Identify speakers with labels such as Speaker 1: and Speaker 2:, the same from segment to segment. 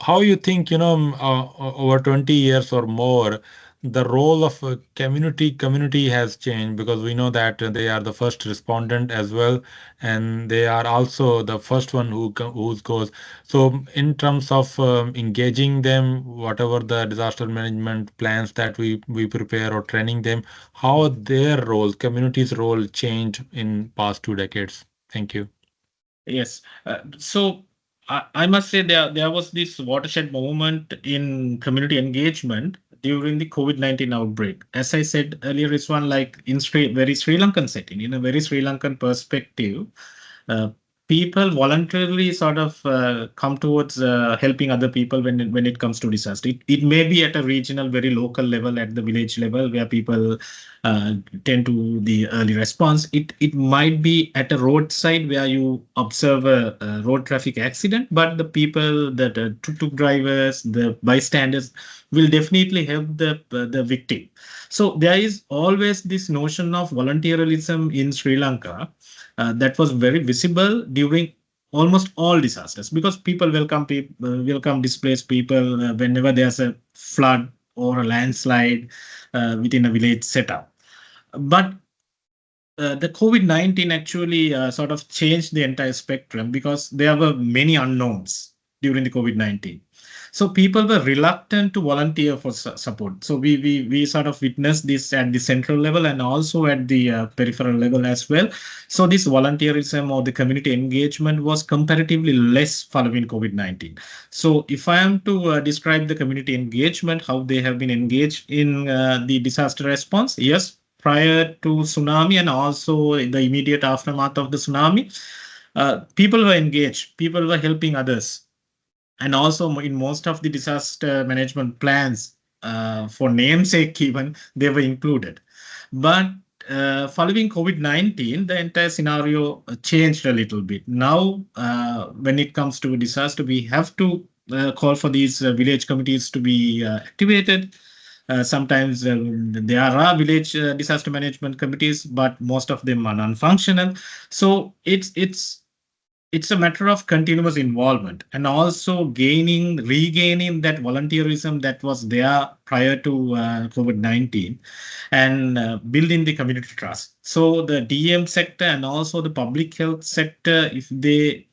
Speaker 1: how you think, over 20 years or more, the role of community has changed, because we know that they are the first respondent as well, and they are also the first one who goes. So in terms of engaging them, whatever the disaster management plans that we prepare or training them, how their role, community's role, changed in past 2 decades? Thank you.
Speaker 2: Yes. So I must say there was this watershed moment in community engagement during the COVID-19 outbreak. As I said earlier, it's one like in very Sri Lankan setting, in a very Sri Lankan perspective, uh, people voluntarily sort of come towards helping other people when it comes to disaster. It may be at a regional, very local level, at the village level, where people tend to the early response. It might be at a roadside where you observe a road traffic accident, but the people, the tuk-tuk drivers, the bystanders will definitely help the victim. So there is always this notion of volunteerism in Sri Lanka that was very visible during almost all disasters, because people welcome displaced people whenever there's a flood or a landslide within a village setup. But the COVID-19 actually sort of changed the entire spectrum, because there were many unknowns during the COVID-19. So people were reluctant to volunteer for support. So we sort of witnessed this at the central level and also at the peripheral level as well. So this volunteerism or the community engagement was comparatively less following COVID-19. So if I am to describe the community engagement, how they have been engaged in the disaster response, yes, prior to tsunami and also in the immediate aftermath of the tsunami, people were engaged, people were helping others. And also in most of the disaster management plans, for namesake even, they were included. But following COVID-19, the entire scenario changed a little bit. Now, when it comes to disaster, we have to call for these village committees to be activated. Sometimes there are village disaster management committees, but most of them are non-functional. So it's a matter of continuous involvement and also regaining that volunteerism that was there prior to COVID-19, and building the community trust. So the DM sector and also the public health sector, if they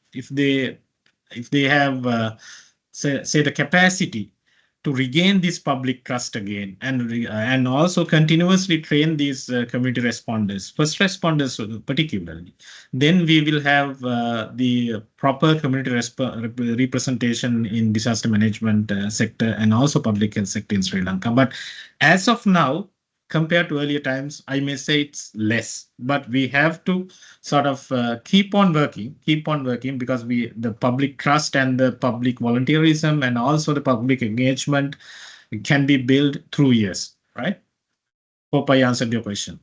Speaker 2: have say the capacity to regain this public trust again, and also continuously train these community responders, first responders particularly, then we will have the proper community representation in disaster management sector and also public health sector in Sri Lanka. But as of now, compared to earlier times, I may say it's less, but we have to sort of keep on working, because the public trust and the public volunteerism and also the public engagement can be built through years, right? Hope I answered your question.